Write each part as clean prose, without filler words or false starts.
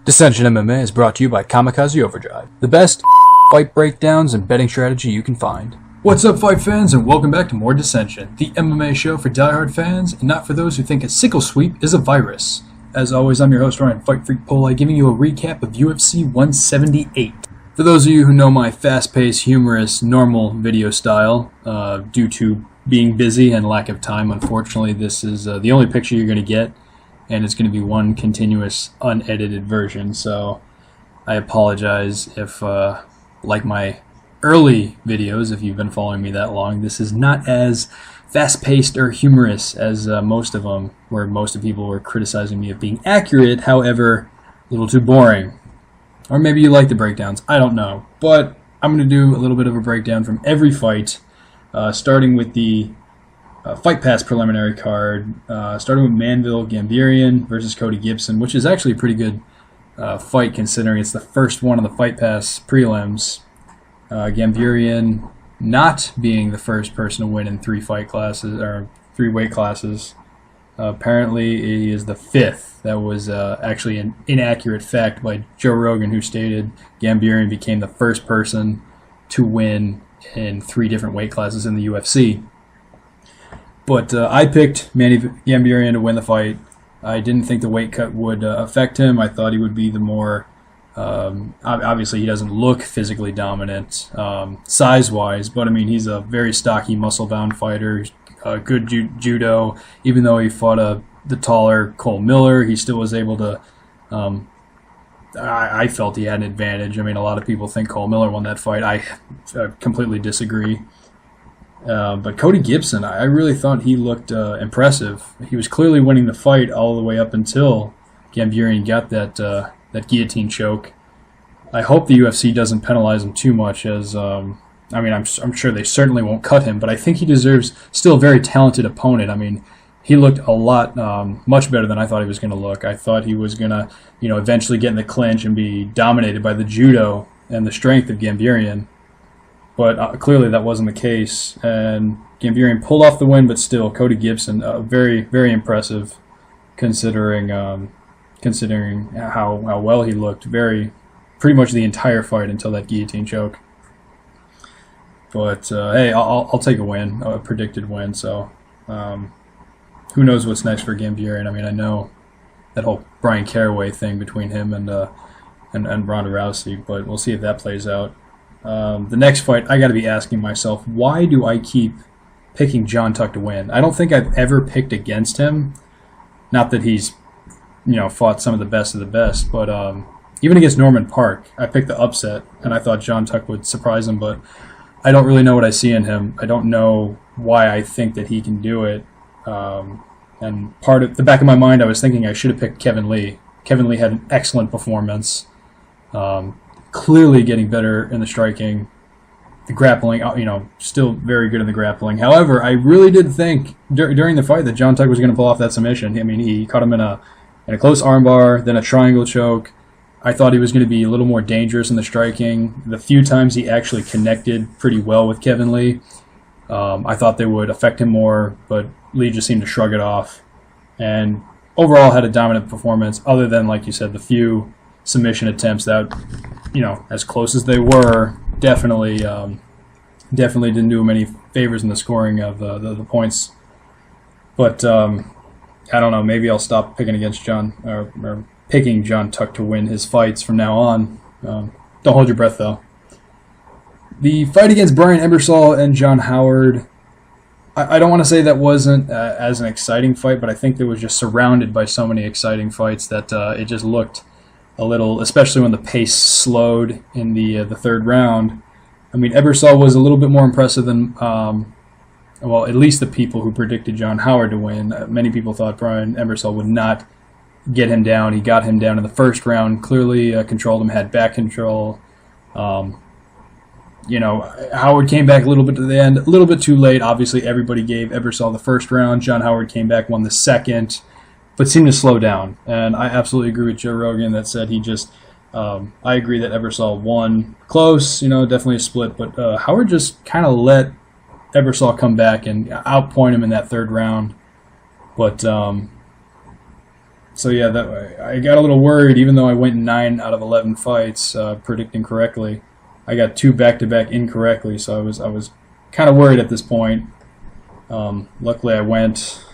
Dissension MMA is brought to you by Kamikaze Overdrive, the best fight breakdowns and betting strategy you can find. What's up, fight fans, and welcome back to more Dissension, the MMA show for diehard fans and not for those who think a sickle sweep is a virus. As always, I'm your host, Ryan Fight Freak Poli, giving you a recap of UFC 178. For those of you who know my fast-paced, humorous, normal video style, due to being busy and lack of time, unfortunately, this is the only picture you're going to get, and it's going to be one continuous, unedited version, so I apologize if, like my early videos, if you've been following me that long, this is not as fast-paced or humorous as most of them, where most of people were criticizing me of being accurate, however, a little too boring. Or maybe you like the breakdowns, I don't know. But I'm going to do a little bit of a breakdown from every fight, starting with the Fight Pass preliminary card, starting with Manville Gambierian versus Cody Gibson, which is actually a pretty good fight considering it's the first one on the Fight Pass prelims. Gambierian not being the first person to win in three weight classes. Apparently, he is the fifth. That was actually an inaccurate fact by Joe Rogan, who stated Gambierian became the first person to win in three different weight classes in the UFC. But I picked Manny Gambierian to win the fight. I didn't think the weight cut would affect him. I thought he would be the more... obviously, he doesn't look physically dominant size-wise, but I mean, he's a very stocky, muscle-bound fighter. Good judo. Even though he fought the taller Cole Miller, he still was able to... I felt he had an advantage. I mean, a lot of people think Cole Miller won that fight. I completely disagree. But Cody Gibson, I really thought he looked impressive. He was clearly winning the fight all the way up until Gambierian got that guillotine choke. I hope the UFC doesn't penalize him too much, as I mean, I'm sure they certainly won't cut him, but I think he deserves still a very talented opponent. I mean, he looked a lot much better than I thought he was going to look. I thought he was going to, eventually get in the clinch and be dominated by the judo and the strength of Gambierian. But clearly that wasn't the case, and Gambierian pulled off the win, but still, Cody Gibson, very, very impressive considering how well he looked pretty much the entire fight until that guillotine choke. But hey, I'll take a win, a predicted win. So who knows what's next for Gambierian? I mean, I know that whole Brian Caraway thing between him and Ronda Rousey, but we'll see if that plays out. The next fight, I got to be asking myself, why do I keep picking John Tuck to win? I don't think I've ever picked against him. Not that he's fought some of the best, but even against Norman Park, I picked the upset, and I thought John Tuck would surprise him, but I don't really know what I see in him. I don't know why I think that he can do it. And part of the back of my mind, I was thinking I should have picked Kevin Lee. Kevin Lee had an excellent performance, clearly getting better in the striking. The grappling, still very good in the grappling. However, I really did think during the fight that John Tuck was going to pull off that submission. I mean, he caught him in a close armbar, then a triangle choke. I thought he was going to be a little more dangerous in the striking. The few times he actually connected pretty well with Kevin Lee, I thought they would affect him more, but Lee just seemed to shrug it off. And overall had a dominant performance, other than, like you said, the few submission attempts that, as close as they were, definitely didn't do him any favors in the scoring of the points. But I don't know. Maybe I'll stop picking against John or picking John Tuck to win his fights from now on. Don't hold your breath, though. The fight against Brian Ebersol and John Howard, I don't want to say that wasn't as an exciting fight, but I think it was just surrounded by so many exciting fights that it just looked a little, especially when the pace slowed in the third round. I mean, Ebersol was a little bit more impressive than, at least the people who predicted John Howard to win. Many people thought Brian Ebersol would not get him down. He got him down in the first round, clearly controlled him, had back control. Howard came back a little bit to the end, a little bit too late. Obviously, everybody gave Ebersol the first round. John Howard came back, won the second, but seemed to slow down. And I absolutely agree with Joe Rogan that said he just... I agree that Ebersol won close, definitely a split, but Howard just kind of let Ebersol come back and outpoint him in that third round. But So yeah, I got a little worried, even though I went 9 out of 11 fights predicting correctly. I got 2 back-to-back incorrectly, so I was kind of worried at this point. Luckily, I went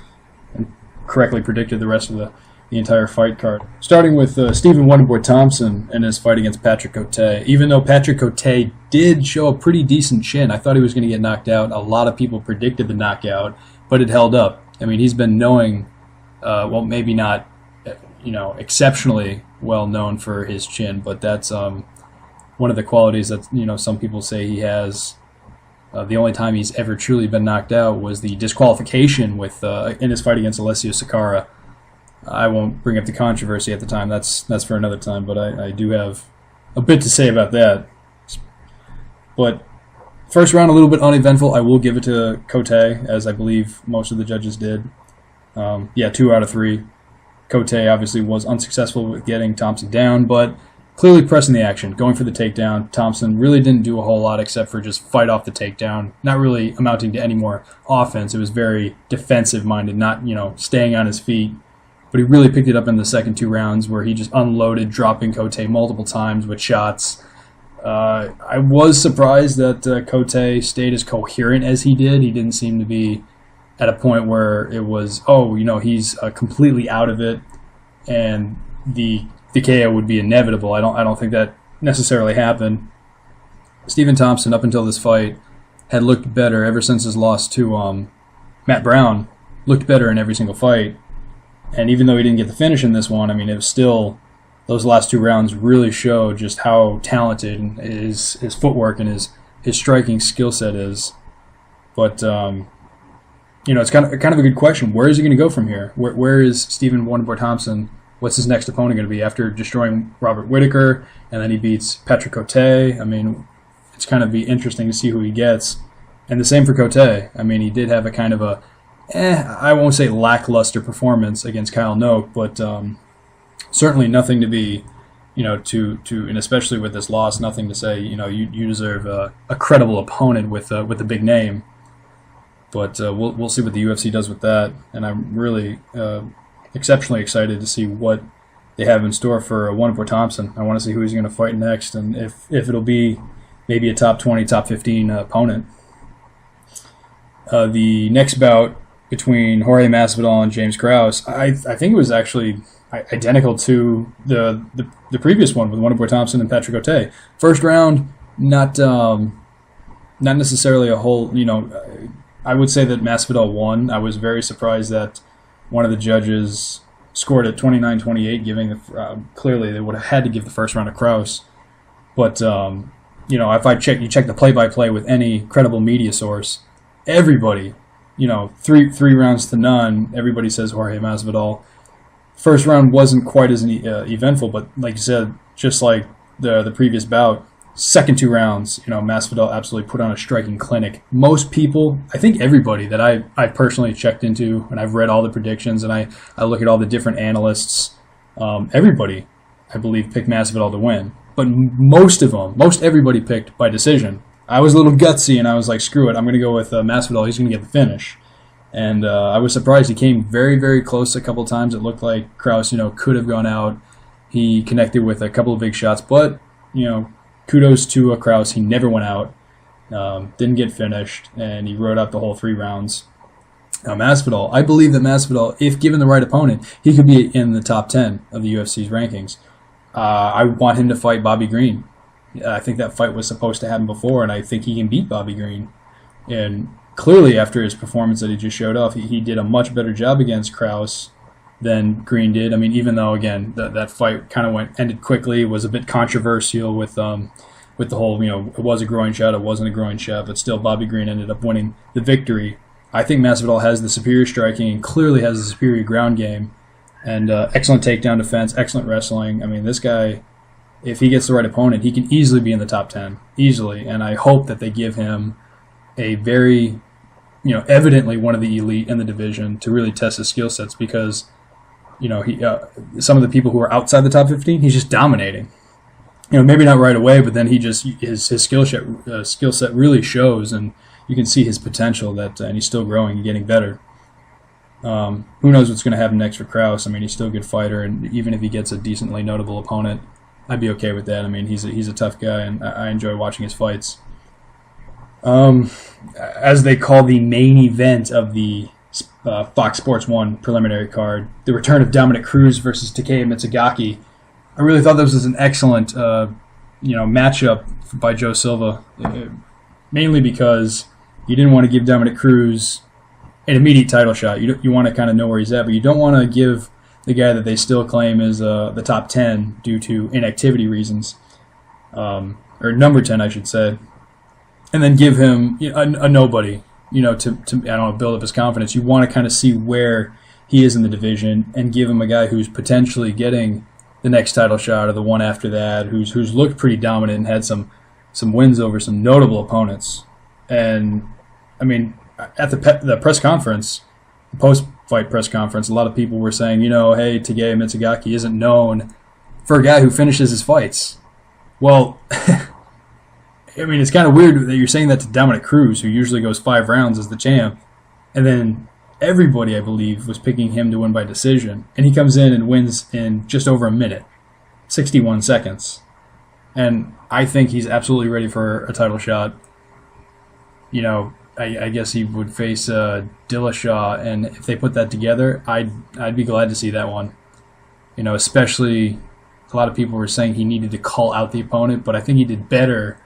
and correctly predicted the rest of the entire fight card. Starting with Stephen Wonderboy Thompson and his fight against Patrick Cote. Even though Patrick Cote did show a pretty decent chin, I thought he was going to get knocked out. A lot of people predicted the knockout, but it held up. I mean, he's been knowing, well, maybe not, exceptionally well known for his chin, but that's one of the qualities that some people say he has. The only time he's ever truly been knocked out was the disqualification in his fight against Alessio Sakara. I won't bring up the controversy at the time. That's for another time. But I do have a bit to say about that. But first round a little bit uneventful. I will give it to Cote, as I believe most of the judges did. 2 out of 3. Cote obviously was unsuccessful with getting Thompson down, but clearly pressing the action, going for the takedown. Thompson really didn't do a whole lot except for just fight off the takedown, not really amounting to any more offense. It was very defensive-minded, not, staying on his feet. But he really picked it up in the second 2 rounds where he just unloaded, dropping Cote multiple times with shots. I was surprised that Cote stayed as coherent as he did. He didn't seem to be at a point where it was, he's completely out of it and the KO would be inevitable. I don't think that necessarily happened. Stephen Thompson, up until this fight, had looked better ever since his loss to Matt Brown. Looked better in every single fight. And even though he didn't get the finish in this one, I mean, it was still, those last 2 rounds really showed just how talented his footwork and his striking skill set is. But, it's kind of a good question. Where is he going to go from here? Where is Stephen Wonderboy Thompson? What's his next opponent going to be after destroying Robert Whittaker, and then he beats Patrick Cote? I mean, it's kind of be interesting to see who he gets. And the same for Cote. I mean, he did have a kind of a, I won't say lackluster performance against Kyle Noak, but certainly nothing to be, and especially with this loss, nothing to say, you deserve a credible opponent with a big name. But we'll see what the UFC does with that, and I'm really exceptionally excited to see what they have in store for Wonderboy Thompson. I want to see who he's going to fight next, and if it'll be maybe a top 20, top 15 opponent. The next bout between Jorge Masvidal and James Krause, I think it was actually identical to the previous one with Wonderboy Thompson and Patrick Cote. First round, not necessarily a whole, I would say that Masvidal won. I was very surprised that one of the judges scored at 29-28, giving clearly they would have had to give the first round to Krause. But if you check the play-by-play with any credible media source, everybody, three rounds to none, everybody says Jorge Masvidal. First round wasn't quite as eventful, but like you said, just like the previous bout, second 2 rounds, Masvidal absolutely put on a striking clinic. Most people, I think everybody that I personally checked into, and I've read all the predictions, and I look at all the different analysts, everybody, I believe, picked Masvidal to win. But most everybody picked by decision. I was a little gutsy, and I was like, screw it, I'm going to go with Masvidal. He's going to get the finish. And I was surprised. He came very, very close a couple times. It looked like Krause, could have gone out. He connected with a couple of big shots, but, kudos to Krause. He never went out, didn't get finished, and he rode out the whole 3 rounds. Now, Masvidal, I believe that Masvidal, if given the right opponent, he could be in the top 10 of the UFC's rankings. I want him to fight Bobby Green. I think that fight was supposed to happen before, and I think he can beat Bobby Green. And clearly, after his performance that he just showed off, he did a much better job against Krause than Green did. I mean, even though, again, that fight kind of ended quickly, was a bit controversial with the whole, it was a groin shot, it wasn't a groin shot, but still Bobby Green ended up winning the victory. I think Masvidal has the superior striking and clearly has the superior ground game, and excellent takedown defense, excellent wrestling. I mean, this guy, if he gets the right opponent, he can easily be in the top 10, easily, and I hope that they give him a very, evidently one of the elite in the division to really test his skill sets, because some of the people who are outside the top 15, he's just dominating. Maybe not right away, but then his skill set really shows, and you can see his potential and he's still growing and getting better. Who knows what's going to happen next for Krause? I mean, he's still a good fighter, and even if he gets a decently notable opponent, I'd be okay with that. I mean, he's a tough guy, and I enjoy watching his fights. As they call the main event of the Fox Sports 1 preliminary card, the return of Dominic Cruz versus Takeya Mitsugaki. I really thought this was an excellent matchup by Joe Silva, mainly because you didn't want to give Dominic Cruz an immediate title shot. You want to kind of know where he's at, but you don't want to give the guy that they still claim is the top 10 due to inactivity reasons, or number 10, I should say, and then give him a nobody, to I don't know, build up his confidence. You want to kind of see where he is in the division and give him a guy who's potentially getting the next title shot or the one after that, who's looked pretty dominant and had some wins over some notable opponents. And I mean, at the press conference, post-fight press conference, a lot of people were saying, hey, Takeya Mitsugaki isn't known for a guy who finishes his fights. Well, I mean, it's kind of weird that you're saying that to Dominic Cruz, who usually goes 5 rounds as the champ, and then everybody, I believe, was picking him to win by decision, and he comes in and wins in just over a minute, 61 seconds. And I think he's absolutely ready for a title shot. I guess he would face Dillashaw, and if they put that together, I'd be glad to see that one. Especially a lot of people were saying he needed to call out the opponent, but I think he did better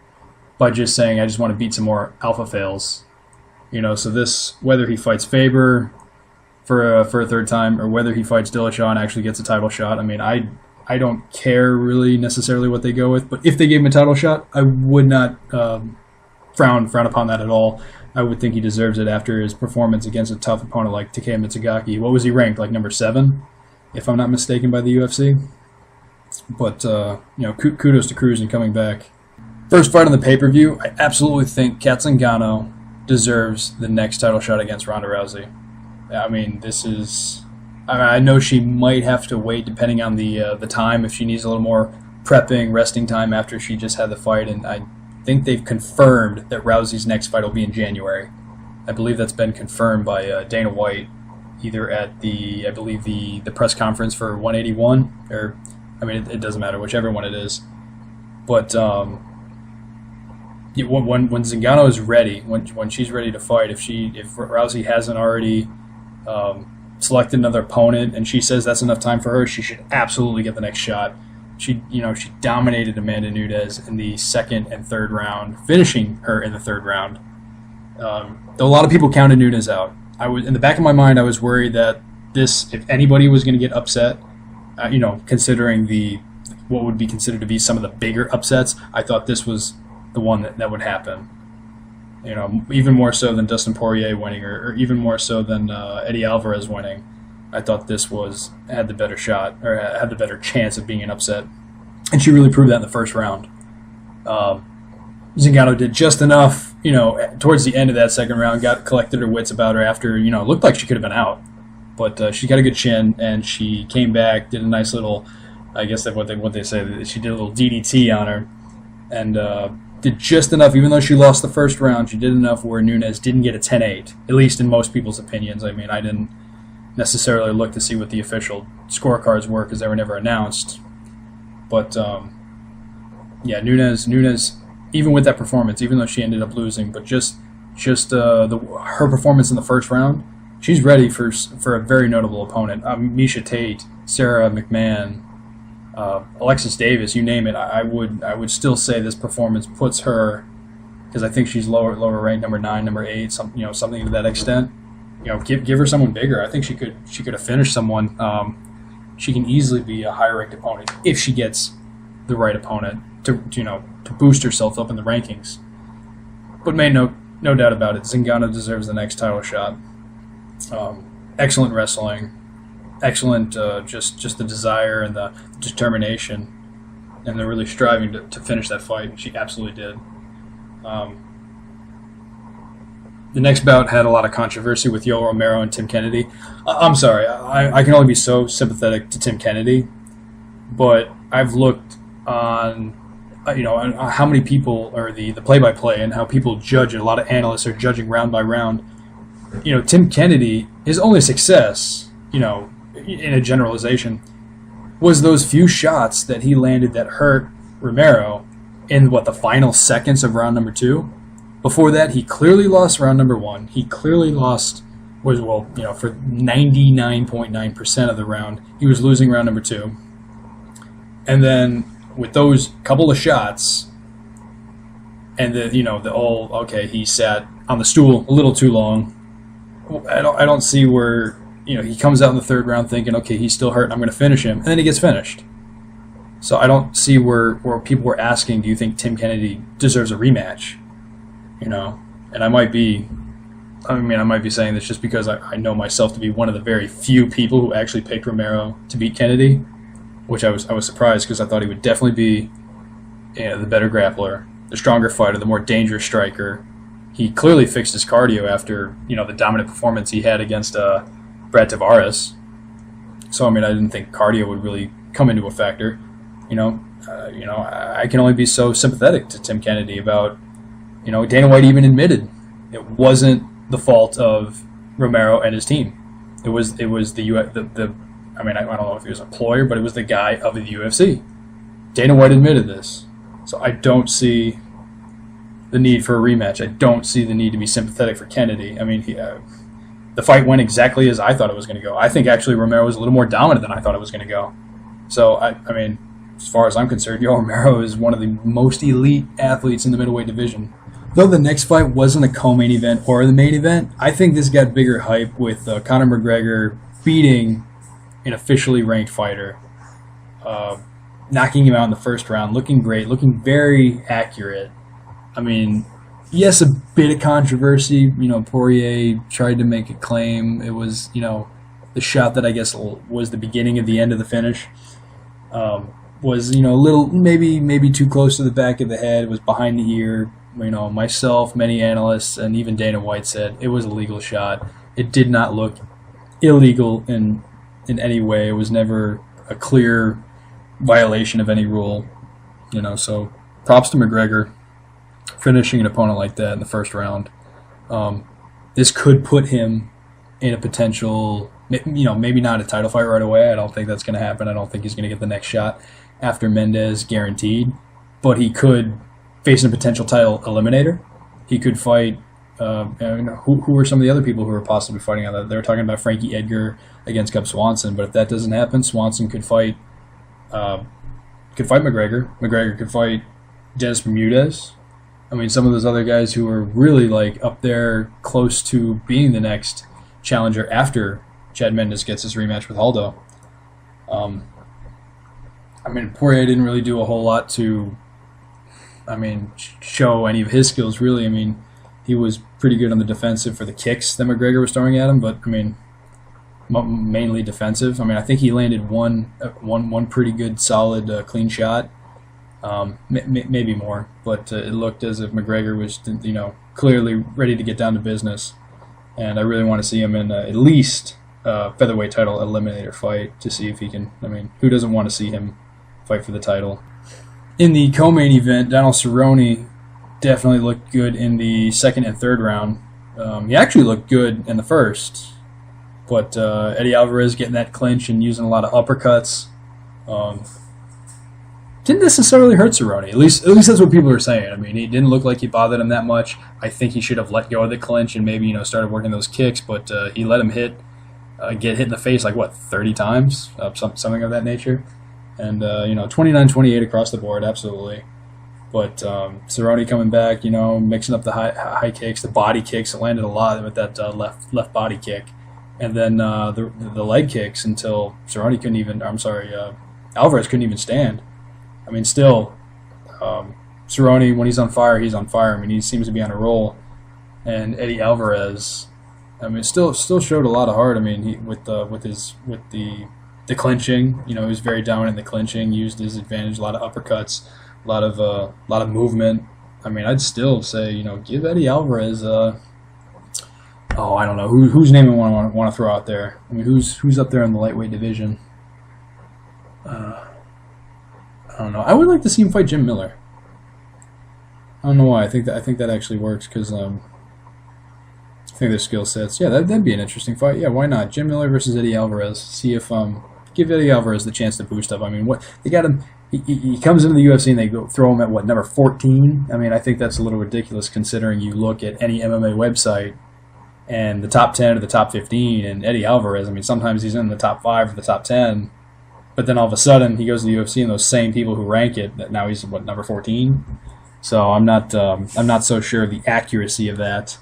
by just saying, I just want to beat some more alpha fails. So this, whether he fights Faber for a third time or whether he fights Dillashaw and actually gets a title shot, I mean, I don't care really necessarily what they go with, but if they gave him a title shot, I would not frown upon that at all. I would think he deserves it after his performance against a tough opponent like Takeya Mitsugaki. What was he ranked? Like number 7, if I'm not mistaken, by the UFC. But kudos to Cruz in coming back. First fight on the pay-per-view, I absolutely think Kat Zingano deserves the next title shot against Ronda Rousey. I mean, I know she might have to wait depending on the time, if she needs a little more prepping, resting time after she just had the fight, and I think they've confirmed that Rousey's next fight will be in January. I believe that's been confirmed by Dana White, either at the press conference for 181, or, I mean, it doesn't matter, whichever one it is. But when Zingano is ready, when she's ready to fight, if Rousey hasn't already selected another opponent and she says that's enough time for her, she should absolutely get the next shot. She dominated Amanda Nunes in the second and third round, finishing her in the third round. Though a lot of people counted Nunes out. In the back of my mind, I was worried that if anybody was going to get upset, considering what would be considered to be some of the bigger upsets, I thought this was the one that would happen. Even more so than Dustin Poirier winning, or even more so than Eddie Alvarez winning. I thought this had the better shot, or had the better chance of being an upset. And she really proved that in the first round. Zingano did just enough, towards the end of that second round, collected her wits about her after, it looked like she could have been out. But she got a good chin, and she came back, did a nice little, I guess that's what they say, she did a little DDT on her, and did just enough. Even though she lost the first round, she did enough where Nunes didn't get a 10-8, at least in most people's opinions. I mean, I didn't necessarily look to see what the official scorecards were because they were never announced. But, Nunes, even with that performance, even though she ended up losing, but just her performance in the first round, she's ready for a very notable opponent. Miesha Tate, Sarah McMahon, Alexis Davis, you name it. I would still say this performance puts her, because I think she's lower ranked, number 9, number 8, something to that extent. Give her someone bigger. I think she could have finished someone. She can easily be a higher ranked opponent if she gets the right opponent to boost herself up in the rankings. But no doubt about it, Zingano deserves the next title shot. Excellent wrestling, excellent just the desire and the determination, and they're really striving to finish that fight, and she absolutely did. The next bout had a lot of controversy with Yoel Romero and Tim Kennedy. I'm sorry, I can only be so sympathetic to Tim Kennedy, but I've looked on how many people, or the play-by-play, and how people judge it. A lot of analysts are judging round by round. Tim Kennedy, his only success, in a generalization, was those few shots that he landed that hurt Romero in the final seconds of round number 2. Before that, he clearly lost round number 1. He clearly lost, for 99.9% of the round, he was losing round number 2. And then with those couple of shots, and he sat on the stool a little too long. I don't see where he comes out in the 3rd round thinking, okay, he's still hurt, and I'm going to finish him, and then he gets finished. So I don't see where people were asking, do you think Tim Kennedy deserves a rematch? And I might be saying this just because I know myself to be one of the very few people who actually picked Romero to beat Kennedy, which I was surprised because I thought he would definitely be the better grappler, the stronger fighter, the more dangerous striker. He clearly fixed his cardio after the dominant performance he had against Brad Tavares. So I didn't think cardio would really come into a factor. I can only be so sympathetic to Tim Kennedy about. Dana White even admitted it wasn't the fault of Romero and his team. It was the I don't know if he was an employer, but it was the guy of the UFC. Dana White admitted this. So I don't see the need for a rematch. I don't see the need to be sympathetic for Kennedy. The fight went exactly as I thought it was going to go. I think actually Romero was a little more dominant than I thought it was going to go. So, as far as I'm concerned, Romero is one of the most elite athletes in the middleweight division. Though the next fight wasn't a co-main event or the main event, I think this got bigger hype with Conor McGregor beating an officially ranked fighter, knocking him out in the 1st round, looking great, looking very accurate. Yes, a bit of controversy. Poirier tried to make a claim. It was, the shot that I guess was the beginning of the end of the finish. Was, a little, maybe too close to the back of the head. It was behind the ear. Myself, many analysts, and even Dana White said it was a legal shot. It did not look illegal in any way. It was never a clear violation of any rule. So props to McGregor finishing an opponent like that in the 1st round. This could put him in a potential, maybe not a title fight right away. I don't think that's going to happen. I don't think he's going to get the next shot after Mendez guaranteed. But he could face a potential title eliminator. He could fight. Who are some of the other people who are possibly fighting on that? They were talking about Frankie Edgar against Cub Swanson, but if that doesn't happen, Swanson could fight. McGregor. McGregor could fight Dennis Bermudez. Some of those other guys who are really up there, close to being the next challenger after Chad Mendes gets his rematch with Aldo. Poirier didn't really do a whole lot to. Show any of his skills, really. He was pretty good on the defensive for the kicks that McGregor was throwing at him, but, mainly defensive. I think he landed one pretty good, solid, clean shot. Maybe more, but it looked as if McGregor was, clearly ready to get down to business. And I really want to see him in at least a featherweight title eliminator fight to see if he can, who doesn't want to see him fight for the title? In the co-main event, Donald Cerrone definitely looked good in the 2nd and 3rd round. He actually looked good in the 1st, but Eddie Alvarez getting that clinch and using a lot of uppercuts didn't necessarily hurt Cerrone. At least that's what people are saying. He didn't look like he bothered him that much. I think he should have let go of the clinch and maybe started working those kicks, but he let him get hit in the face 30 times, something of that nature. And, 29-28 across the board, absolutely. But Cerrone coming back, mixing up the high kicks, the body kicks. It landed a lot with that left body kick. And then the leg kicks until Cerrone couldn't even, Alvarez couldn't even stand. Still, Cerrone, when he's on fire, he's on fire. He seems to be on a roll. And Eddie Alvarez, still showed a lot of heart. He with the clinching, he was very dominant in the clinching, used his advantage, a lot of uppercuts, a lot of movement. I'd still say, give Eddie Alvarez. I don't know whose name I want to throw out there. Who's up there in the lightweight division? I don't know. I would like to see him fight Jim Miller. I don't know why. I think that actually works because I think their skill sets. Yeah, that'd be an interesting fight. Yeah, why not? Jim Miller versus Eddie Alvarez. See if give Eddie Alvarez the chance to boost up. I mean, what they got him. He comes into the UFC and they go throw him at what, number 14? I mean, I think that's a little ridiculous considering you look at any MMA website and the top 10 or the top 15, and Eddie Alvarez. I mean, sometimes he's in the top 5 or the top 10, but then all of a sudden he goes to the UFC and those same people who rank it, that now he's what, number 14. So I'm not so sure of the accuracy of that.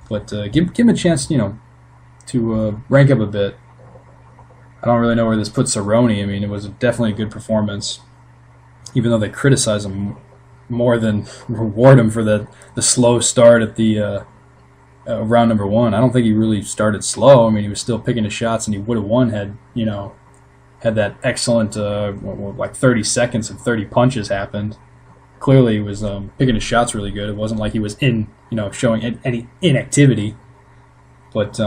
But give him a chance, to rank up a bit. I don't really know where this puts Cerrone. I mean, it was definitely a good performance, even though they criticize him more than reward him for the slow start at the round number 1. I don't think he really started slow. I mean, he was still picking his shots, and he would have won had that excellent like 30 seconds and 30 punches happened. Clearly, he was picking his shots really good. It wasn't like he was showing any inactivity. But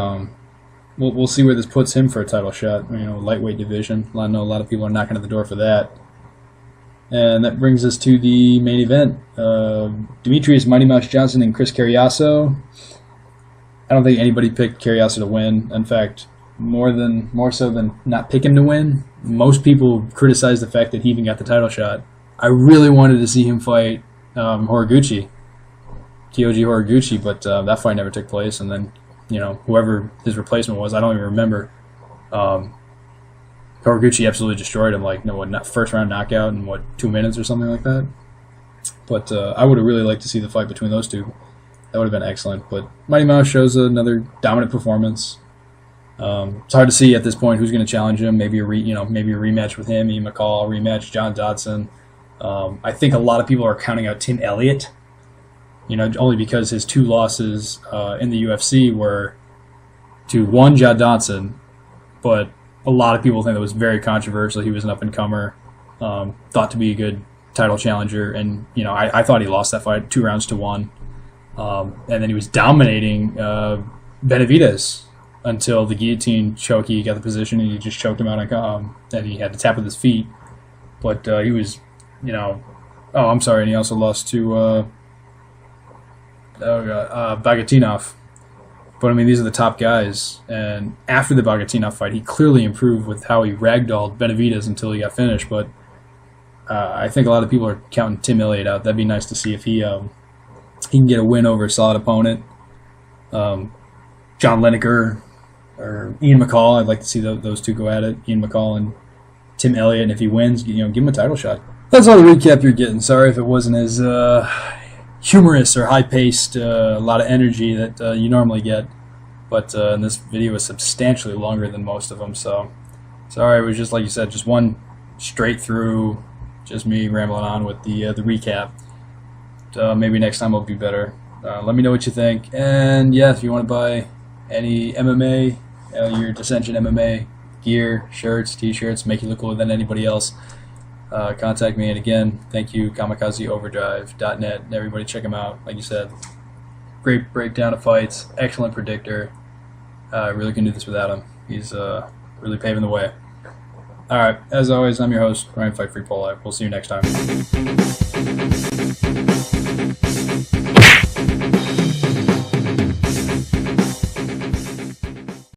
we'll see where this puts him for a title shot. Lightweight division. I know a lot of people are knocking at the door for that. And that brings us to the main event. Demetrius Mighty Mouse Johnson and Chris Carriasso. I don't think anybody picked Carriasso to win. In fact, more so than not pick him to win. Most people criticize the fact that he even got the title shot. I really wanted to see him fight Horiguchi, Kyoji Horiguchi, but that fight never took place. And then, whoever his replacement was, I don't even remember. Horiguchi absolutely destroyed him, first round knockout in 2 minutes or something like that. But I would have really liked to see the fight between those two. That would have been excellent. But Mighty Mouse shows another dominant performance. It's hard to see at this point who's going to challenge him. Maybe a rematch with him, Ian McCall, rematch John Dodson. I think a lot of people are counting out Tim Elliott, only because his 2 losses in the UFC were to one, John Dodson, but a lot of people think that was very controversial. He was an up-and-comer, thought to be a good title challenger, and I thought he lost that fight 2 rounds to 1, and then he was dominating Benavidez until the guillotine choke. He got the position and he just choked him out, and he had to tap with his feet. But he was, I'm sorry, and he also lost to Bagatinov. But, I mean, these are the top guys. And after the Bagatinov fight, he clearly improved with how he ragdolled Benavidez until he got finished. But I think a lot of people are counting Tim Elliott out. That'd be nice to see if he can get a win over a solid opponent. John Lineker or Ian McCall, I'd like to see those two go at it. Ian McCall and Tim Elliott. And if he wins, give him a title shot. That's all the recap you're getting. Sorry if it wasn't as humorous or high-paced, a lot of energy that you normally get. But this video is substantially longer than most of them, so sorry. It was just, like you said, just one straight through, just me rambling on with the recap. Maybe next time will be better. Let me know what you think. And yeah, if you want to buy any MMA, your Dissension MMA gear, shirts, t-shirts, make you look cooler than anybody else, contact me. And again, thank you, KamikazeOverdrive.net. Everybody check him out. Like you said, great breakdown of fights, excellent predictor. I really couldn't do this without him. He's really paving the way. All right, as always, I'm your host, Ryan Fight Free Polo. We'll see you next time.